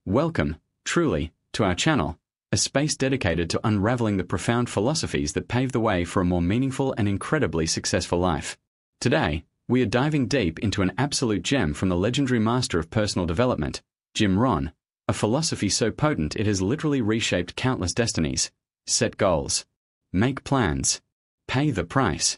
Welcome, truly, to our channel, a space dedicated to unraveling the profound philosophies that pave the way for a more meaningful and incredibly successful life. Today, we are diving deep into an absolute gem from the legendary master of personal development, Jim Rohn, a philosophy so potent it has literally reshaped countless destinies. Set goals. Make plans. Pay the price.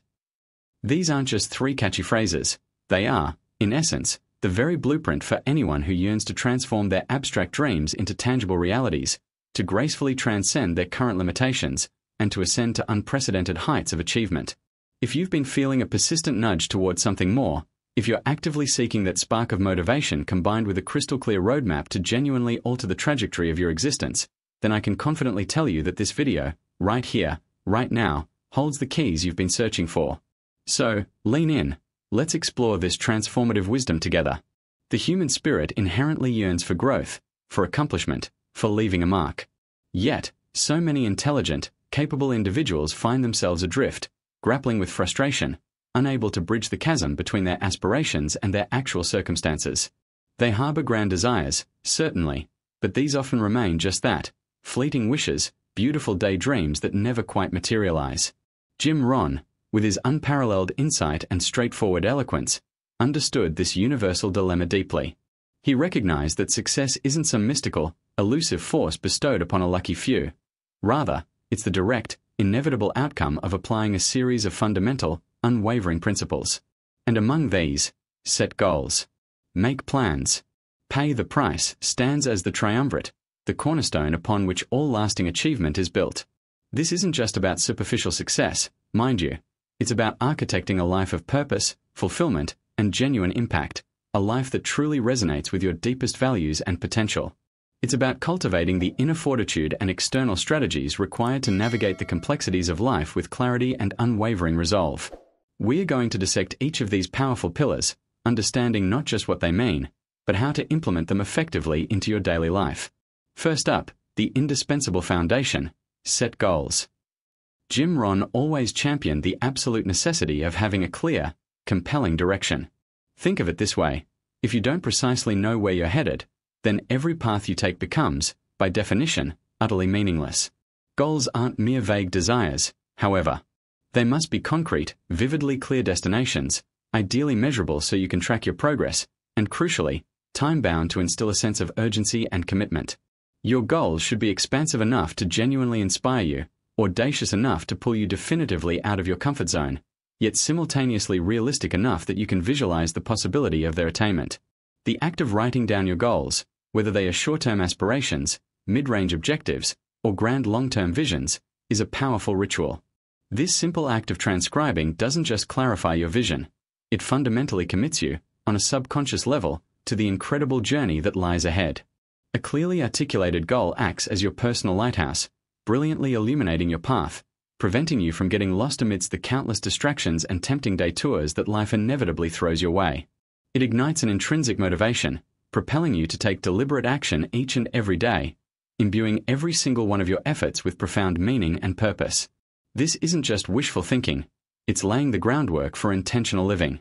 These aren't just three catchy phrases. They are, in essence, the very blueprint for anyone who yearns to transform their abstract dreams into tangible realities, to gracefully transcend their current limitations, and to ascend to unprecedented heights of achievement. If you've been feeling a persistent nudge towards something more, if you're actively seeking that spark of motivation combined with a crystal-clear roadmap to genuinely alter the trajectory of your existence, then I can confidently tell you that this video, right here, right now, holds the keys you've been searching for. So, lean in. Let's explore this transformative wisdom together. The human spirit inherently yearns for growth, for accomplishment, for leaving a mark. Yet, so many intelligent, capable individuals find themselves adrift, grappling with frustration, unable to bridge the chasm between their aspirations and their actual circumstances. They harbor grand desires, certainly, but these often remain just that, fleeting wishes, beautiful daydreams that never quite materialize. Jim Rohn, with his unparalleled insight and straightforward eloquence, understood this universal dilemma deeply. He recognized that success isn't some mystical, elusive force bestowed upon a lucky few. Rather, it's the direct, inevitable outcome of applying a series of fundamental, unwavering principles. And among these, set goals. Make plans. Pay the price stands as the triumvirate, the cornerstone upon which all lasting achievement is built. This isn't just about superficial success, mind you. It's about architecting a life of purpose, fulfillment, and genuine impact, a life that truly resonates with your deepest values and potential. It's about cultivating the inner fortitude and external strategies required to navigate the complexities of life with clarity and unwavering resolve. We are going to dissect each of these powerful pillars, understanding not just what they mean, but how to implement them effectively into your daily life. First up, the indispensable foundation: set goals. Jim Rohn always championed the absolute necessity of having a clear, compelling direction. Think of it this way: if you don't precisely know where you're headed, then every path you take becomes, by definition, utterly meaningless. Goals aren't mere vague desires, however. They must be concrete, vividly clear destinations, ideally measurable so you can track your progress, and crucially, time-bound to instill a sense of urgency and commitment. Your goals should be expansive enough to genuinely inspire you, audacious enough to pull you definitively out of your comfort zone, yet simultaneously realistic enough that you can visualize the possibility of their attainment. The act of writing down your goals, whether they are short-term aspirations, mid-range objectives, or grand long-term visions, is a powerful ritual. This simple act of transcribing doesn't just clarify your vision, it fundamentally commits you, on a subconscious level, to the incredible journey that lies ahead. A clearly articulated goal acts as your personal lighthouse, brilliantly illuminating your path, preventing you from getting lost amidst the countless distractions and tempting detours that life inevitably throws your way. It ignites an intrinsic motivation, propelling you to take deliberate action each and every day, imbuing every single one of your efforts with profound meaning and purpose. This isn't just wishful thinking, it's laying the groundwork for intentional living.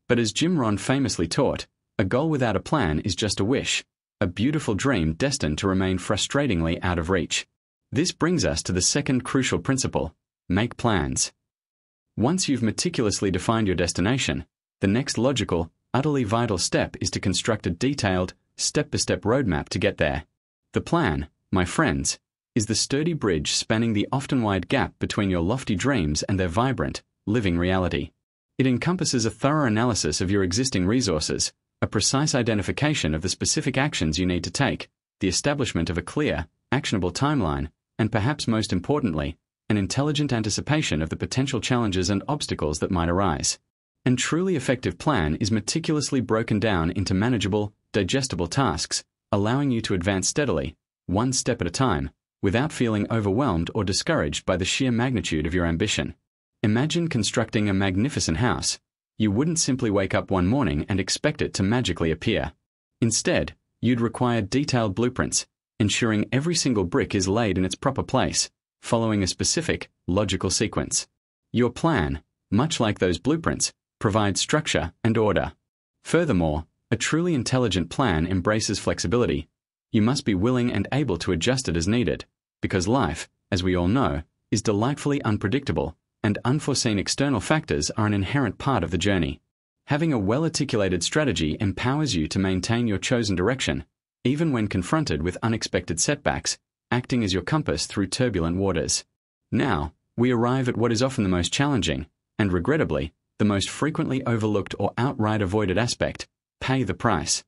But as Jim Rohn famously taught, a goal without a plan is just a wish, a beautiful dream destined to remain frustratingly out of reach. This brings us to the second crucial principle: make plans. Once you've meticulously defined your destination, the next logical, utterly vital step is to construct a detailed, step-by-step roadmap to get there. The plan, my friends, is the sturdy bridge spanning the often wide gap between your lofty dreams and their vibrant, living reality. It encompasses a thorough analysis of your existing resources, a precise identification of the specific actions you need to take, the establishment of a clear, actionable timeline, and perhaps most importantly, an intelligent anticipation of the potential challenges and obstacles that might arise. A truly effective plan is meticulously broken down into manageable, digestible tasks, allowing you to advance steadily, one step at a time, without feeling overwhelmed or discouraged by the sheer magnitude of your ambition. Imagine constructing a magnificent house. You wouldn't simply wake up one morning and expect it to magically appear. Instead, you'd require detailed blueprints, ensuring every single brick is laid in its proper place, following a specific, logical sequence. Your plan, much like those blueprints, provides structure and order. Furthermore, a truly intelligent plan embraces flexibility. You must be willing and able to adjust it as needed, because life, as we all know, is delightfully unpredictable, and unforeseen external factors are an inherent part of the journey. Having a well-articulated strategy empowers you to maintain your chosen direction, even when confronted with unexpected setbacks, acting as your compass through turbulent waters. Now, we arrive at what is often the most challenging, and regrettably, the most frequently overlooked or outright avoided aspect: pay the price.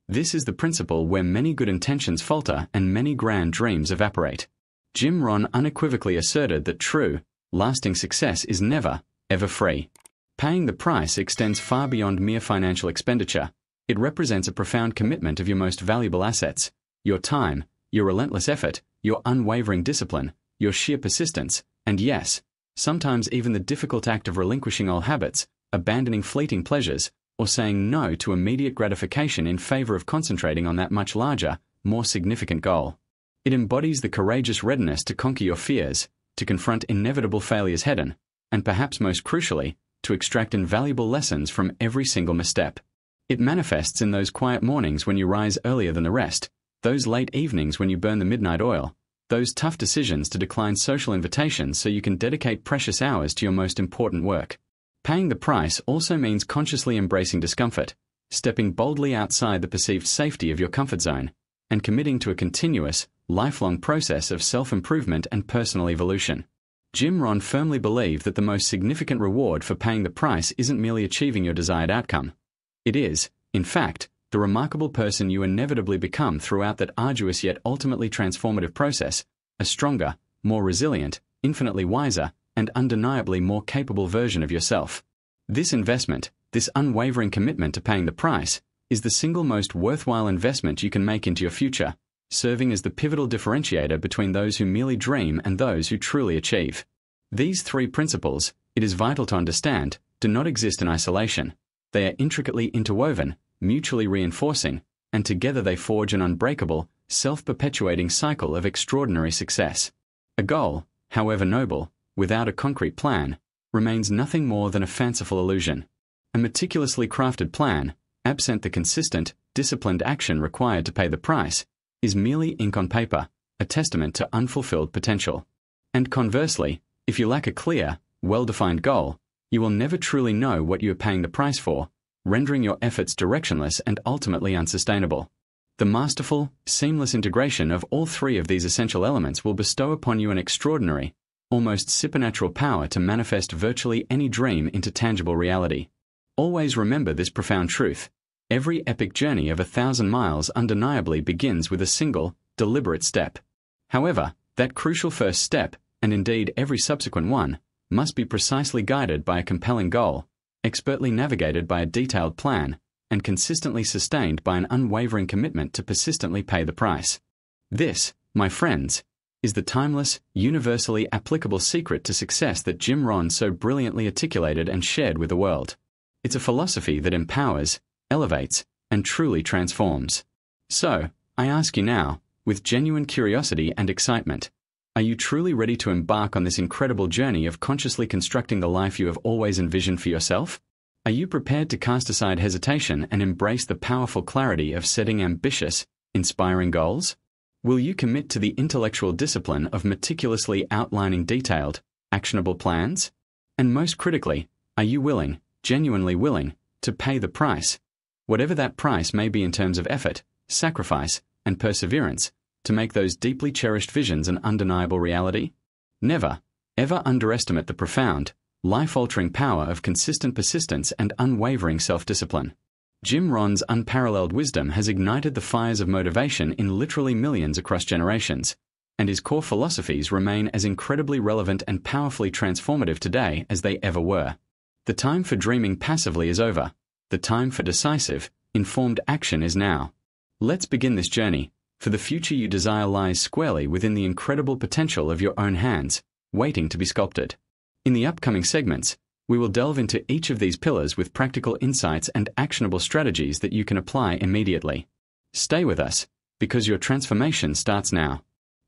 This is the principle where many good intentions falter and many grand dreams evaporate. Jim Rohn unequivocally asserted that true, lasting success is never, ever free. Paying the price extends far beyond mere financial expenditure. It represents a profound commitment of your most valuable assets: your time, your relentless effort, your unwavering discipline, your sheer persistence, and yes, sometimes even the difficult act of relinquishing old habits, abandoning fleeting pleasures, or saying no to immediate gratification in favor of concentrating on that much larger, more significant goal. It embodies the courageous readiness to conquer your fears, to confront inevitable failures head-on, and perhaps most crucially, to extract invaluable lessons from every single misstep. It manifests in those quiet mornings when you rise earlier than the rest, those late evenings when you burn the midnight oil, those tough decisions to decline social invitations so you can dedicate precious hours to your most important work. Paying the price also means consciously embracing discomfort, stepping boldly outside the perceived safety of your comfort zone, and committing to a continuous, lifelong process of self-improvement and personal evolution. Jim Rohn firmly believed that the most significant reward for paying the price isn't merely achieving your desired outcome. It is, in fact, the remarkable person you inevitably become throughout that arduous yet ultimately transformative process, a stronger, more resilient, infinitely wiser, and undeniably more capable version of yourself. This investment, this unwavering commitment to paying the price, is the single most worthwhile investment you can make into your future, serving as the pivotal differentiator between those who merely dream and those who truly achieve. These three principles, it is vital to understand, do not exist in isolation. They are intricately interwoven, mutually reinforcing, and together they forge an unbreakable, self-perpetuating cycle of extraordinary success. A goal, however noble, without a concrete plan, remains nothing more than a fanciful illusion. A meticulously crafted plan, absent the consistent, disciplined action required to pay the price, is merely ink on paper, a testament to unfulfilled potential. And conversely, if you lack a clear, well-defined goal, you will never truly know what you are paying the price for, rendering your efforts directionless and ultimately unsustainable. The masterful, seamless integration of all three of these essential elements will bestow upon you an extraordinary, almost supernatural power to manifest virtually any dream into tangible reality. Always remember this profound truth: every epic journey of 1,000 miles undeniably begins with a single, deliberate step. However, that crucial first step, and indeed every subsequent one, must be precisely guided by a compelling goal, expertly navigated by a detailed plan, and consistently sustained by an unwavering commitment to persistently pay the price. This, my friends, is the timeless, universally applicable secret to success that Jim Rohn so brilliantly articulated and shared with the world. It's a philosophy that empowers, elevates, and truly transforms. So, I ask you now, with genuine curiosity and excitement, are you truly ready to embark on this incredible journey of consciously constructing the life you have always envisioned for yourself? Are you prepared to cast aside hesitation and embrace the powerful clarity of setting ambitious, inspiring goals? Will you commit to the intellectual discipline of meticulously outlining detailed, actionable plans? And most critically, are you willing, genuinely willing, to pay the price, whatever that price may be in terms of effort, sacrifice, and perseverance, to make those deeply cherished visions an undeniable reality? Never, ever underestimate the profound, life-altering power of consistent persistence and unwavering self-discipline. Jim Rohn's unparalleled wisdom has ignited the fires of motivation in literally millions across generations, and his core philosophies remain as incredibly relevant and powerfully transformative today as they ever were. The time for dreaming passively is over. The time for decisive, informed action is now. Let's begin this journey, for the future you desire lies squarely within the incredible potential of your own hands, waiting to be sculpted. In the upcoming segments, we will delve into each of these pillars with practical insights and actionable strategies that you can apply immediately. Stay with us, because your transformation starts now.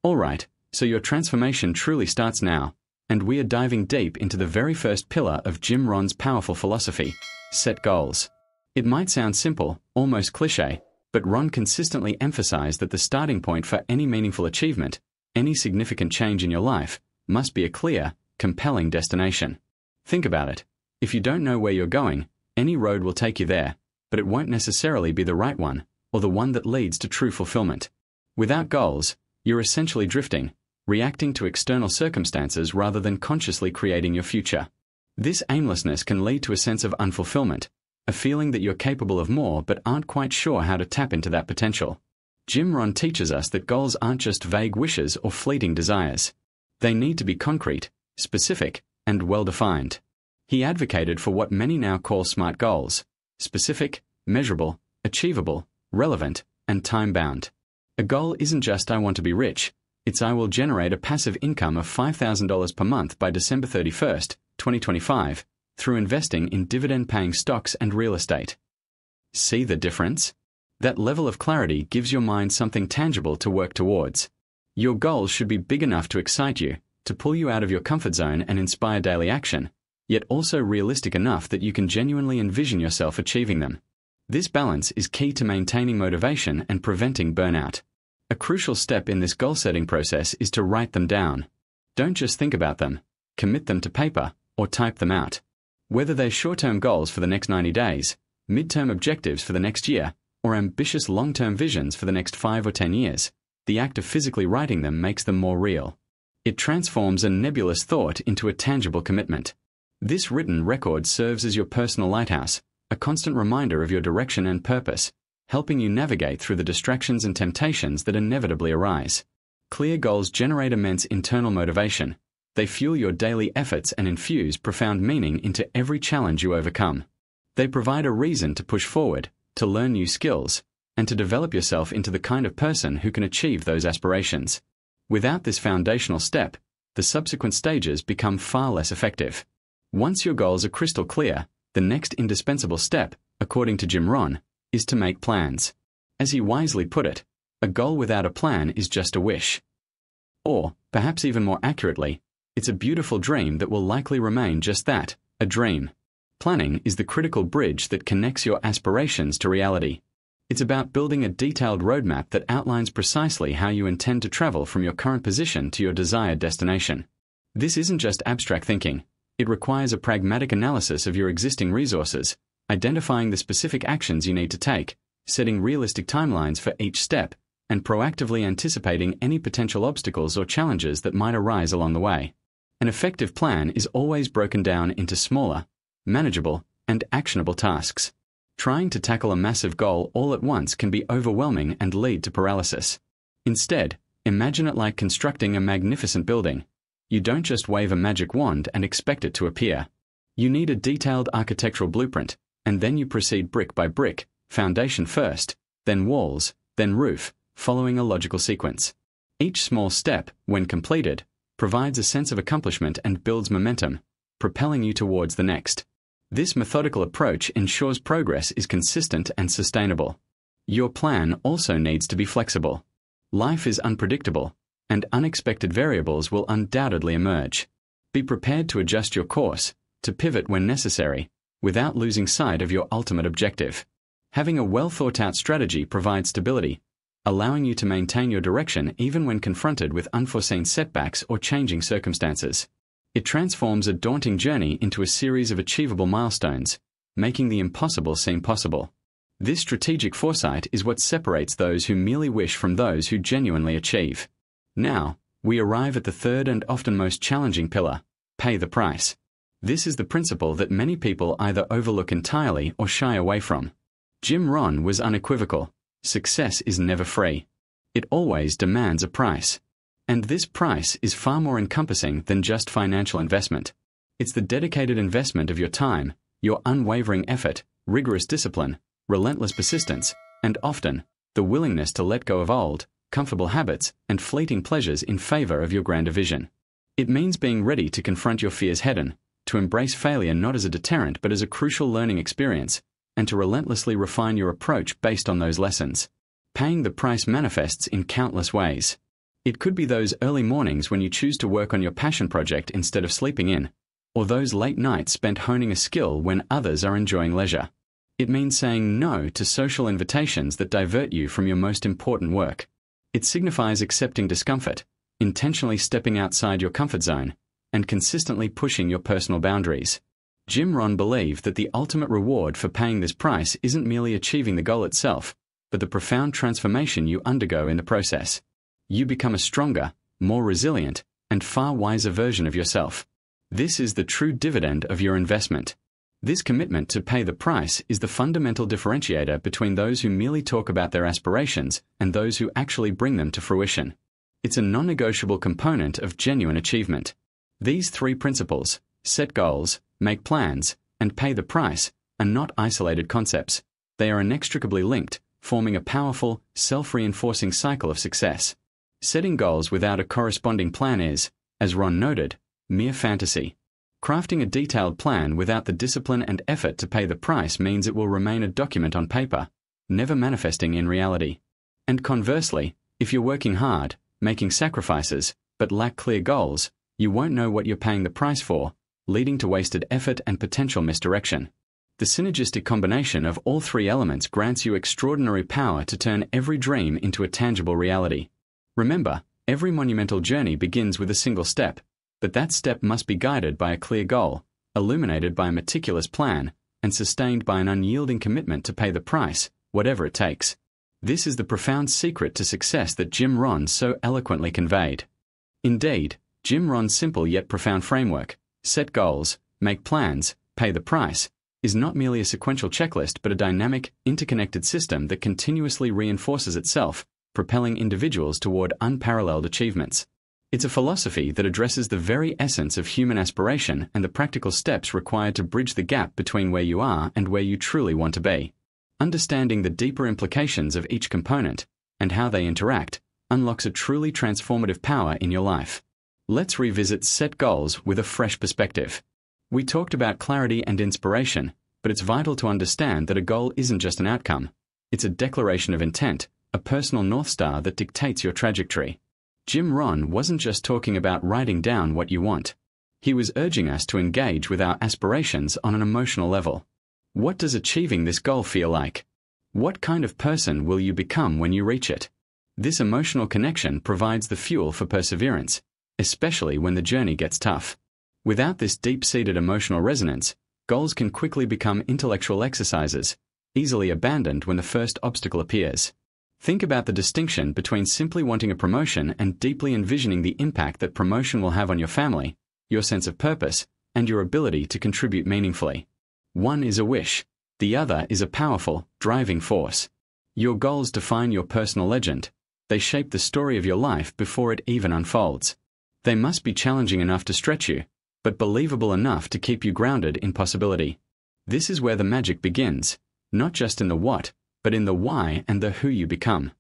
Alright, so your transformation truly starts now, and we are diving deep into the very first pillar of Jim Rohn's powerful philosophy: set goals. It might sound simple, almost cliché, But Ron consistently emphasized that the starting point for any meaningful achievement, any significant change in your life, must be a clear, compelling destination. Think about it. If you don't know where you're going, any road will take you there, but it won't necessarily be the right one, or the one that leads to true fulfillment. Without goals, you're essentially drifting, reacting to external circumstances rather than consciously creating your future. This aimlessness can lead to a sense of unfulfillment, a feeling that you're capable of more but aren't quite sure how to tap into that potential. Jim Rohn teaches us that goals aren't just vague wishes or fleeting desires. They need to be concrete, specific, and well-defined. He advocated for what many now call SMART goals: specific, measurable, achievable, relevant, and time-bound. A goal isn't just "I want to be rich," it's "I will generate a passive income of $5,000 per month by December 31st, 2025, through investing in dividend-paying stocks and real estate." See the difference? That level of clarity gives your mind something tangible to work towards. Your goals should be big enough to excite you, to pull you out of your comfort zone and inspire daily action, yet also realistic enough that you can genuinely envision yourself achieving them. This balance is key to maintaining motivation and preventing burnout. A crucial step in this goal-setting process is to write them down. Don't just think about them, commit them to paper, or type them out. Whether they're short-term goals for the next 90 days, mid-term objectives for the next year, or ambitious long-term visions for the next 5 or 10 years, the act of physically writing them makes them more real. It transforms a nebulous thought into a tangible commitment. This written record serves as your personal lighthouse, a constant reminder of your direction and purpose, helping you navigate through the distractions and temptations that inevitably arise. Clear goals generate immense internal motivation. They fuel your daily efforts and infuse profound meaning into every challenge you overcome. They provide a reason to push forward, to learn new skills, and to develop yourself into the kind of person who can achieve those aspirations. Without this foundational step, the subsequent stages become far less effective. Once your goals are crystal clear, the next indispensable step, according to Jim Rohn, is to make plans. As he wisely put it, a goal without a plan is just a wish. Or, perhaps even more accurately, it's a beautiful dream that will likely remain just that, a dream. Planning is the critical bridge that connects your aspirations to reality. It's about building a detailed roadmap that outlines precisely how you intend to travel from your current position to your desired destination. This isn't just abstract thinking. It requires a pragmatic analysis of your existing resources, identifying the specific actions you need to take, setting realistic timelines for each step, and proactively anticipating any potential obstacles or challenges that might arise along the way. An effective plan is always broken down into smaller, manageable, and actionable tasks. Trying to tackle a massive goal all at once can be overwhelming and lead to paralysis. Instead, imagine it like constructing a magnificent building. You don't just wave a magic wand and expect it to appear. You need a detailed architectural blueprint, and then you proceed brick by brick, foundation first, then walls, then roof, following a logical sequence. Each small step, when completed, provides a sense of accomplishment and builds momentum, propelling you towards the next. This methodical approach ensures progress is consistent and sustainable. Your plan also needs to be flexible. Life is unpredictable, and unexpected variables will undoubtedly emerge. Be prepared to adjust your course, to pivot when necessary, without losing sight of your ultimate objective. Having a well-thought-out strategy provides stability, allowing you to maintain your direction even when confronted with unforeseen setbacks or changing circumstances. It transforms a daunting journey into a series of achievable milestones, making the impossible seem possible. This strategic foresight is what separates those who merely wish from those who genuinely achieve. Now, we arrive at the third and often most challenging pillar: pay the price. This is the principle that many people either overlook entirely or shy away from. Jim Rohn was unequivocal: success is never free. It always demands a price. And this price is far more encompassing than just financial investment. It's the dedicated investment of your time, your unwavering effort, rigorous discipline, relentless persistence, and often, the willingness to let go of old, comfortable habits and fleeting pleasures in favor of your grander vision. It means being ready to confront your fears head-on, to embrace failure not as a deterrent but as a crucial learning experience, and to relentlessly refine your approach based on those lessons. Paying the price manifests in countless ways. It could be those early mornings when you choose to work on your passion project instead of sleeping in, or those late nights spent honing a skill when others are enjoying leisure. It means saying no to social invitations that divert you from your most important work. It signifies accepting discomfort, intentionally stepping outside your comfort zone, and consistently pushing your personal boundaries. Jim Rohn believed that the ultimate reward for paying this price isn't merely achieving the goal itself, but the profound transformation you undergo in the process. You become a stronger, more resilient, and far wiser version of yourself. This is the true dividend of your investment. This commitment to pay the price is the fundamental differentiator between those who merely talk about their aspirations and those who actually bring them to fruition. It's a non-negotiable component of genuine achievement. These three principles, set goals, make plans, and pay the price, are not isolated concepts. They are inextricably linked, forming a powerful, self-reinforcing cycle of success. Setting goals without a corresponding plan is, as Ron noted, mere fantasy. Crafting a detailed plan without the discipline and effort to pay the price means it will remain a document on paper, never manifesting in reality. And conversely, if you're working hard, making sacrifices, but lack clear goals, you won't know what you're paying the price for, leading to wasted effort and potential misdirection. The synergistic combination of all three elements grants you extraordinary power to turn every dream into a tangible reality. Remember, every monumental journey begins with a single step, but that step must be guided by a clear goal, illuminated by a meticulous plan, and sustained by an unyielding commitment to pay the price, whatever it takes. This is the profound secret to success that Jim Rohn so eloquently conveyed. Indeed, Jim Rohn's simple yet profound framework, set goals, make plans, pay the price, is not merely a sequential checklist but a dynamic, interconnected system that continuously reinforces itself, propelling individuals toward unparalleled achievements. It's a philosophy that addresses the very essence of human aspiration and the practical steps required to bridge the gap between where you are and where you truly want to be. Understanding the deeper implications of each component and how they interact unlocks a truly transformative power in your life. Let's revisit set goals with a fresh perspective. We talked about clarity and inspiration, but it's vital to understand that a goal isn't just an outcome. It's a declaration of intent, a personal North Star that dictates your trajectory. Jim Rohn wasn't just talking about writing down what you want. He was urging us to engage with our aspirations on an emotional level. What does achieving this goal feel like? What kind of person will you become when you reach it? This emotional connection provides the fuel for perseverance, especially when the journey gets tough. Without this deep-seated emotional resonance, goals can quickly become intellectual exercises, easily abandoned when the first obstacle appears. Think about the distinction between simply wanting a promotion and deeply envisioning the impact that promotion will have on your family, your sense of purpose, and your ability to contribute meaningfully. One is a wish, the other is a powerful, driving force. Your goals define your personal legend. They shape the story of your life before it even unfolds. They must be challenging enough to stretch you, but believable enough to keep you grounded in possibility. This is where the magic begins, not just in the what, but in the why and the who you become.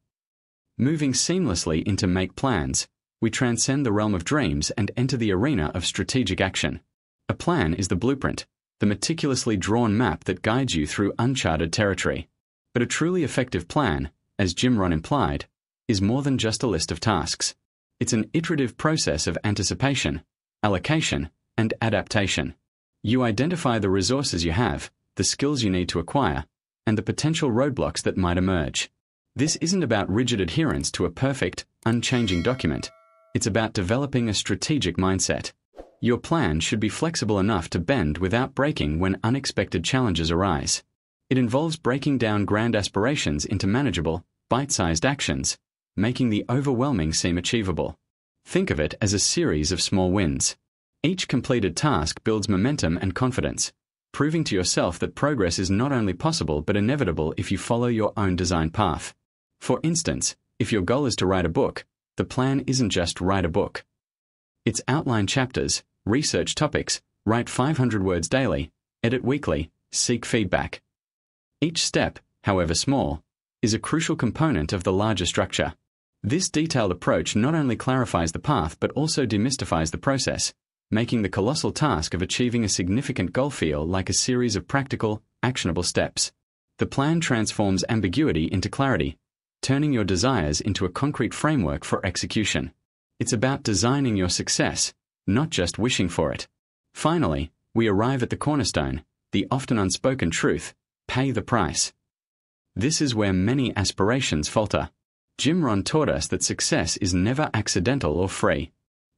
Moving seamlessly into make plans, we transcend the realm of dreams and enter the arena of strategic action. A plan is the blueprint, the meticulously drawn map that guides you through uncharted territory. But a truly effective plan, as Jim Rohn implied, is more than just a list of tasks. It's an iterative process of anticipation, allocation, and adaptation. You identify the resources you have, the skills you need to acquire, and the potential roadblocks that might emerge. This isn't about rigid adherence to a perfect, unchanging document. It's about developing a strategic mindset. Your plan should be flexible enough to bend without breaking when unexpected challenges arise. It involves breaking down grand aspirations into manageable, bite-sized actions, making the overwhelming seem achievable. Think of it as a series of small wins. Each completed task builds momentum and confidence, proving to yourself that progress is not only possible but inevitable if you follow your own designed path. For instance, if your goal is to write a book, the plan isn't just write a book. It's outline chapters, research topics, write 500 words daily, edit weekly, seek feedback. Each step, however small, is a crucial component of the larger structure. This detailed approach not only clarifies the path but also demystifies the process, making the colossal task of achieving a significant goal feel like a series of practical, actionable steps. The plan transforms ambiguity into clarity, turning your desires into a concrete framework for execution. It's about designing your success, not just wishing for it. Finally, we arrive at the cornerstone, the often unspoken truth. Pay the price. This is where many aspirations falter. Jim Rohn taught us that success is never accidental or free.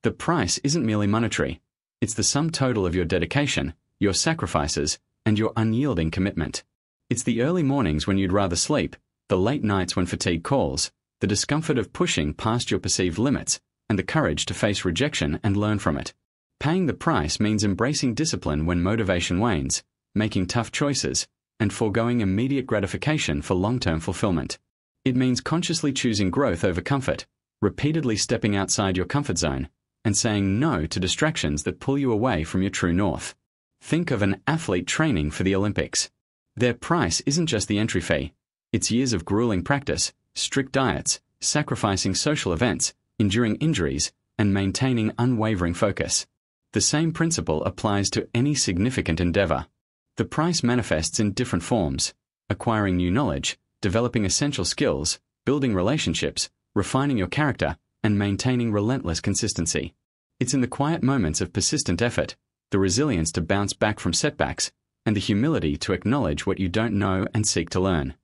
The price isn't merely monetary. It's the sum total of your dedication, your sacrifices, and your unyielding commitment. It's the early mornings when you'd rather sleep, the late nights when fatigue calls, the discomfort of pushing past your perceived limits, and the courage to face rejection and learn from it. Paying the price means embracing discipline when motivation wanes, making tough choices, and foregoing immediate gratification for long-term fulfillment. It means consciously choosing growth over comfort, repeatedly stepping outside your comfort zone, and saying no to distractions that pull you away from your true north. Think of an athlete training for the Olympics. Their price isn't just the entry fee. It's years of grueling practice, strict diets, sacrificing social events, enduring injuries, and maintaining unwavering focus. The same principle applies to any significant endeavor. The price manifests in different forms: acquiring new knowledge, developing essential skills, building relationships, refining your character, and maintaining relentless consistency. It's in the quiet moments of persistent effort, the resilience to bounce back from setbacks, and the humility to acknowledge what you don't know and seek to learn.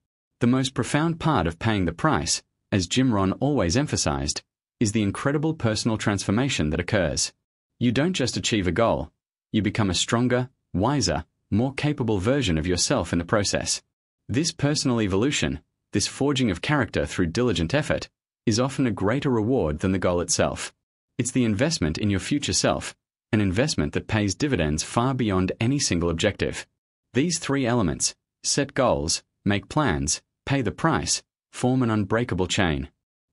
The most profound part of paying the price, as Jim Rohn always emphasized, is the incredible personal transformation that occurs. You don't just achieve a goal, you become a stronger, wiser, more capable version of yourself in the process. This personal evolution, this forging of character through diligent effort, is often a greater reward than the goal itself. It's the investment in your future self, an investment that pays dividends far beyond any single objective. These three elements, set goals, make plans, pay the price, form an unbreakable chain.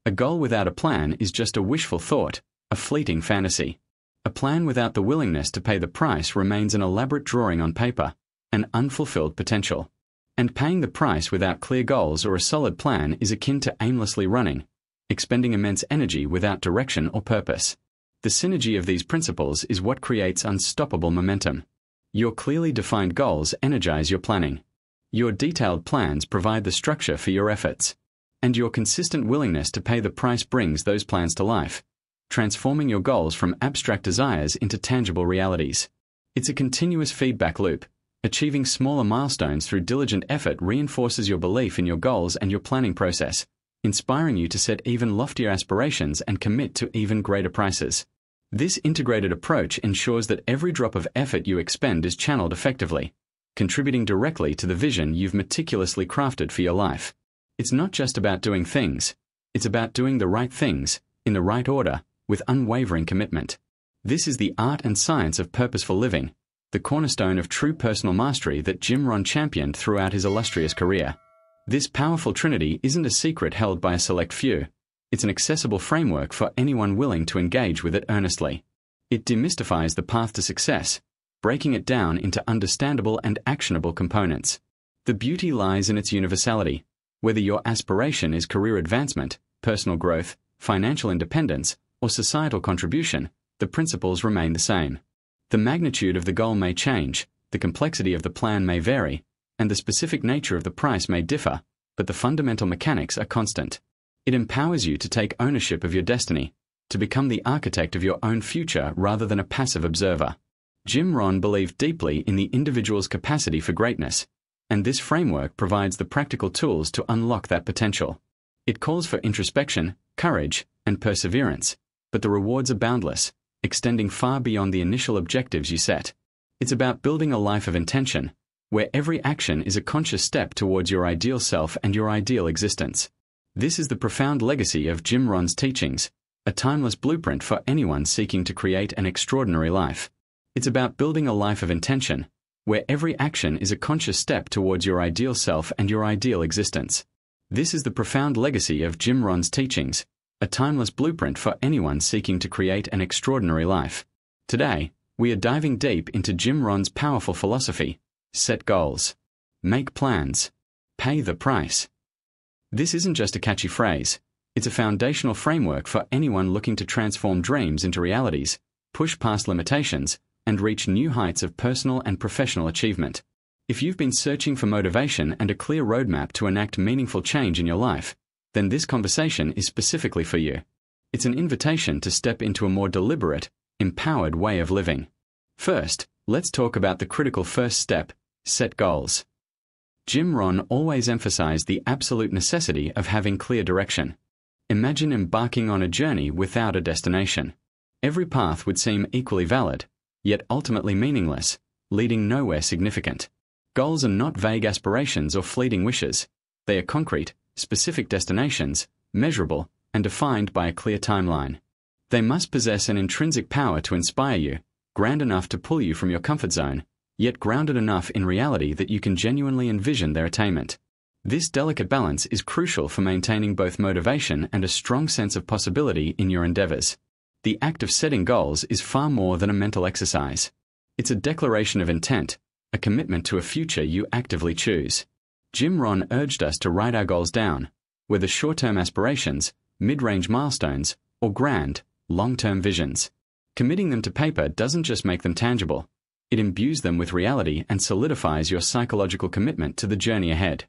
A goal without a plan is just a wishful thought, a fleeting fantasy. A plan without the willingness to pay the price remains an elaborate drawing on paper, an unfulfilled potential. And paying the price without clear goals or a solid plan is akin to aimlessly running, expending immense energy without direction or purpose. The synergy of these principles is what creates unstoppable momentum. Your clearly defined goals energize your planning. Your detailed plans provide the structure for your efforts. And your consistent willingness to pay the price brings those plans to life, transforming your goals from abstract desires into tangible realities. It's a continuous feedback loop. Achieving smaller milestones through diligent effort reinforces your belief in your goals and your planning process, inspiring you to set even loftier aspirations and commit to even greater prices. This integrated approach ensures that every drop of effort you expend is channeled effectively, contributing directly to the vision you've meticulously crafted for your life. It's not just about doing things, it's about doing the right things, in the right order, with unwavering commitment. This is the art and science of purposeful living, the cornerstone of true personal mastery that Jim Rohn championed throughout his illustrious career. This powerful trinity isn't a secret held by a select few. It's an accessible framework for anyone willing to engage with it earnestly. It demystifies the path to success, breaking it down into understandable and actionable components. The beauty lies in its universality. Whether your aspiration is career advancement, personal growth, financial independence, or societal contribution, the principles remain the same. The magnitude of the goal may change, the complexity of the plan may vary, and the specific nature of the price may differ, but the fundamental mechanics are constant. It empowers you to take ownership of your destiny, to become the architect of your own future rather than a passive observer. Jim Rohn believed deeply in the individual's capacity for greatness, and this framework provides the practical tools to unlock that potential. It calls for introspection, courage, and perseverance, but the rewards are boundless, extending far beyond the initial objectives you set. It's about building a life of intention, where every action is a conscious step towards your ideal self and your ideal existence. This is the profound legacy of Jim Rohn's teachings, a timeless blueprint for anyone seeking to create an extraordinary life. It's about building a life of intention, where every action is a conscious step towards your ideal self and your ideal existence. This is the profound legacy of Jim Rohn's teachings, a timeless blueprint for anyone seeking to create an extraordinary life. Today, we are diving deep into Jim Rohn's powerful philosophy: set goals, make plans, pay the price. This isn't just a catchy phrase, it's a foundational framework for anyone looking to transform dreams into realities, push past limitations, and reach new heights of personal and professional achievement. If you've been searching for motivation and a clear roadmap to enact meaningful change in your life, then this conversation is specifically for you. It's an invitation to step into a more deliberate, empowered way of living. First, let's talk about the critical first step: set goals. Jim Rohn always emphasized the absolute necessity of having clear direction. Imagine embarking on a journey without a destination. Every path would seem equally valid, yet ultimately meaningless, leading nowhere significant. Goals are not vague aspirations or fleeting wishes. They are concrete, specific destinations, measurable, and defined by a clear timeline. They must possess an intrinsic power to inspire you, grand enough to pull you from your comfort zone, yet grounded enough in reality that you can genuinely envision their attainment. This delicate balance is crucial for maintaining both motivation and a strong sense of possibility in your endeavors. The act of setting goals is far more than a mental exercise. It's a declaration of intent, a commitment to a future you actively choose. Jim Rohn urged us to write our goals down, whether short-term aspirations, mid-range milestones, or grand, long-term visions. Committing them to paper doesn't just make them tangible. It imbues them with reality and solidifies your psychological commitment to the journey ahead.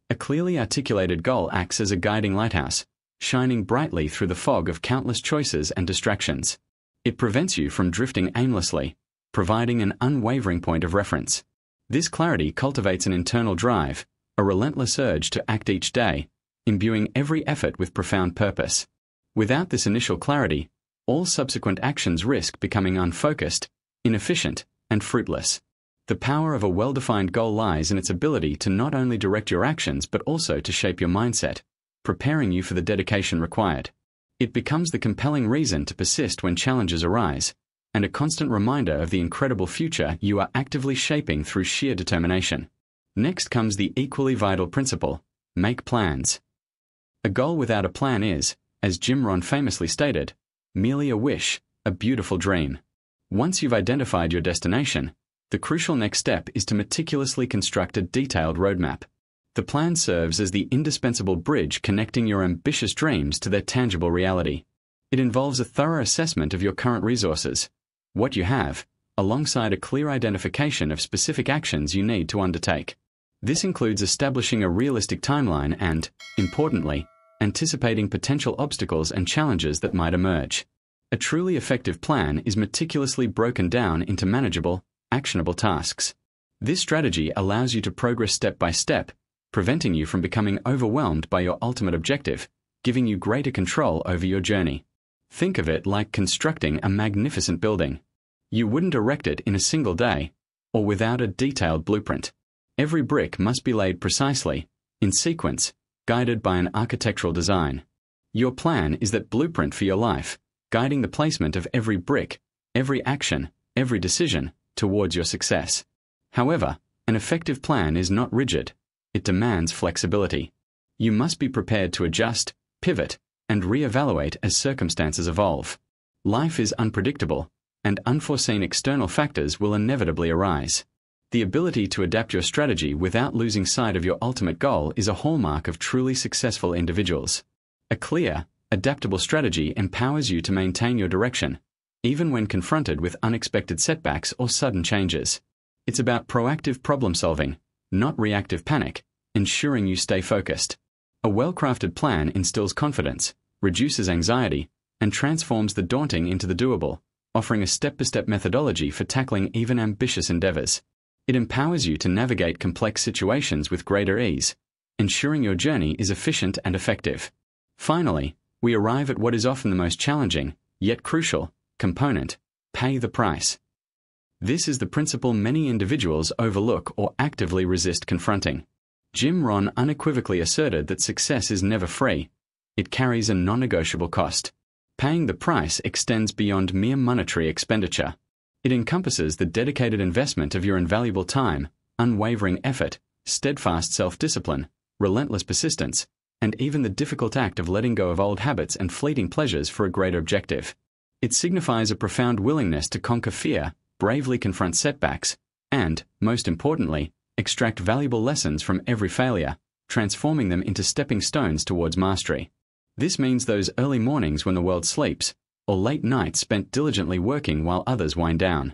A clearly articulated goal acts as a guiding lighthouse, shining brightly through the fog of countless choices and distractions. It prevents you from drifting aimlessly, providing an unwavering point of reference. This clarity cultivates an internal drive, a relentless urge to act each day, imbuing every effort with profound purpose. Without this initial clarity, all subsequent actions risk becoming unfocused, inefficient, and fruitless. The power of a well-defined goal lies in its ability to not only direct your actions but also to shape your mindset, preparing you for the dedication required. It becomes the compelling reason to persist when challenges arise, and a constant reminder of the incredible future you are actively shaping through sheer determination. Next comes the equally vital principle: make plans. A goal without a plan is, as Jim Rohn famously stated, merely a wish, a beautiful dream. Once you've identified your destination, the crucial next step is to meticulously construct a detailed roadmap. The plan serves as the indispensable bridge connecting your ambitious dreams to their tangible reality. It involves a thorough assessment of your current resources, what you have, alongside a clear identification of specific actions you need to undertake. This includes establishing a realistic timeline and, importantly, anticipating potential obstacles and challenges that might emerge. A truly effective plan is meticulously broken down into manageable, actionable tasks. This strategy allows you to progress step by step, preventing you from becoming overwhelmed by your ultimate objective, giving you greater control over your journey. Think of it like constructing a magnificent building. You wouldn't erect it in a single day, or without a detailed blueprint. Every brick must be laid precisely, in sequence, guided by an architectural design. Your plan is that blueprint for your life, guiding the placement of every brick, every action, every decision, towards your success. However, an effective plan is not rigid. It demands flexibility. You must be prepared to adjust, pivot, and reevaluate as circumstances evolve. Life is unpredictable, and unforeseen external factors will inevitably arise. The ability to adapt your strategy without losing sight of your ultimate goal is a hallmark of truly successful individuals. A clear, adaptable strategy empowers you to maintain your direction, even when confronted with unexpected setbacks or sudden changes. It's about proactive problem solving, not reactive panic, ensuring you stay focused. A well-crafted plan instills confidence, reduces anxiety, and transforms the daunting into the doable, offering a step-by-step methodology for tackling even ambitious endeavors. It empowers you to navigate complex situations with greater ease, ensuring your journey is efficient and effective. Finally, we arrive at what is often the most challenging, yet crucial, component: pay the price. This is the principle many individuals overlook or actively resist confronting. Jim Rohn unequivocally asserted that success is never free. It carries a non-negotiable cost. Paying the price extends beyond mere monetary expenditure. It encompasses the dedicated investment of your invaluable time, unwavering effort, steadfast self-discipline, relentless persistence, and even the difficult act of letting go of old habits and fleeting pleasures for a greater objective. It signifies a profound willingness to conquer fear, bravely confront setbacks, and, most importantly, extract valuable lessons from every failure, transforming them into stepping stones towards mastery. This means those early mornings when the world sleeps, or late nights spent diligently working while others wind down.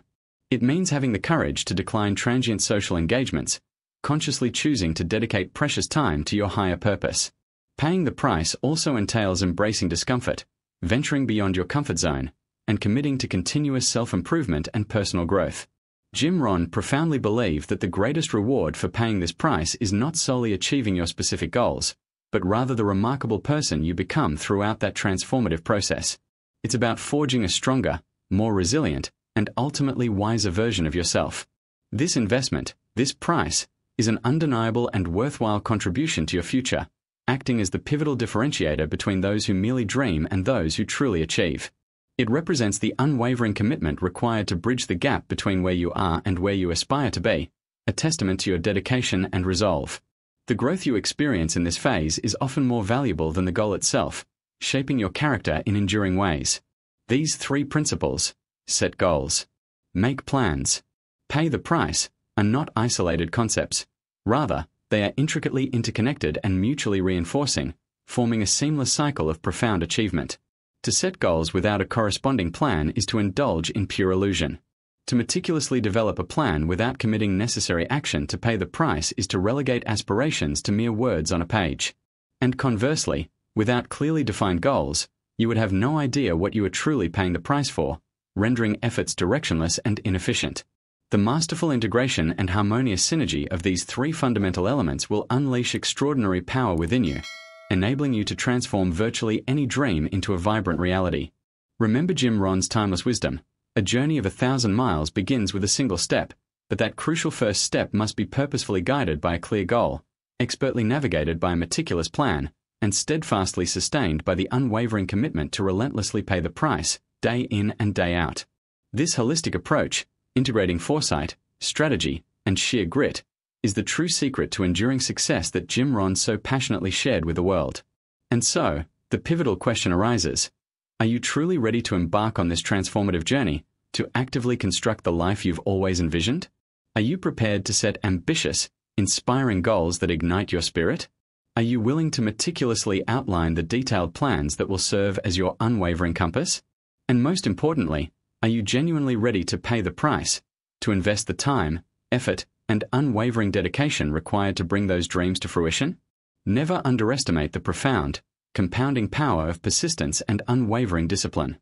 It means having the courage to decline transient social engagements, consciously choosing to dedicate precious time to your higher purpose. Paying the price also entails embracing discomfort, venturing beyond your comfort zone, and committing to continuous self-improvement and personal growth. Jim Rohn profoundly believed that the greatest reward for paying this price is not solely achieving your specific goals, but rather the remarkable person you become throughout that transformative process. It's about forging a stronger, more resilient, and ultimately wiser version of yourself. This investment, this price, is an undeniable and worthwhile contribution to your future, acting as the pivotal differentiator between those who merely dream and those who truly achieve. It represents the unwavering commitment required to bridge the gap between where you are and where you aspire to be, a testament to your dedication and resolve. The growth you experience in this phase is often more valuable than the goal itself, shaping your character in enduring ways. These three principles, set goals, make plans, pay the price, are not isolated concepts. Rather, they are intricately interconnected and mutually reinforcing, forming a seamless cycle of profound achievement. To set goals without a corresponding plan is to indulge in pure illusion. To meticulously develop a plan without committing necessary action to pay the price is to relegate aspirations to mere words on a page. And conversely, without clearly defined goals, you would have no idea what you are truly paying the price for, rendering efforts directionless and inefficient. The masterful integration and harmonious synergy of these three fundamental elements will unleash extraordinary power within you, enabling you to transform virtually any dream into a vibrant reality. Remember Jim Rohn's timeless wisdom: a journey of 1,000 miles begins with a single step, but that crucial first step must be purposefully guided by a clear goal, expertly navigated by a meticulous plan, and steadfastly sustained by the unwavering commitment to relentlessly pay the price, day in and day out. This holistic approach, integrating foresight, strategy, and sheer grit, is the true secret to enduring success that Jim Rohn so passionately shared with the world. And so, the pivotal question arises: are you truly ready to embark on this transformative journey, to actively construct the life you've always envisioned? Are you prepared to set ambitious, inspiring goals that ignite your spirit? Are you willing to meticulously outline the detailed plans that will serve as your unwavering compass? And most importantly, are you genuinely ready to pay the price, to invest the time, effort, and unwavering dedication required to bring those dreams to fruition? Never underestimate the profound, compounding power of persistence and unwavering discipline.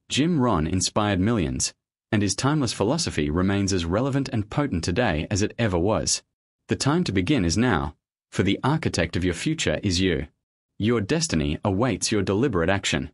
Jim Rohn inspired millions, and his timeless philosophy remains as relevant and potent today as it ever was. The time to begin is now, for the architect of your future is you. Your destiny awaits your deliberate action.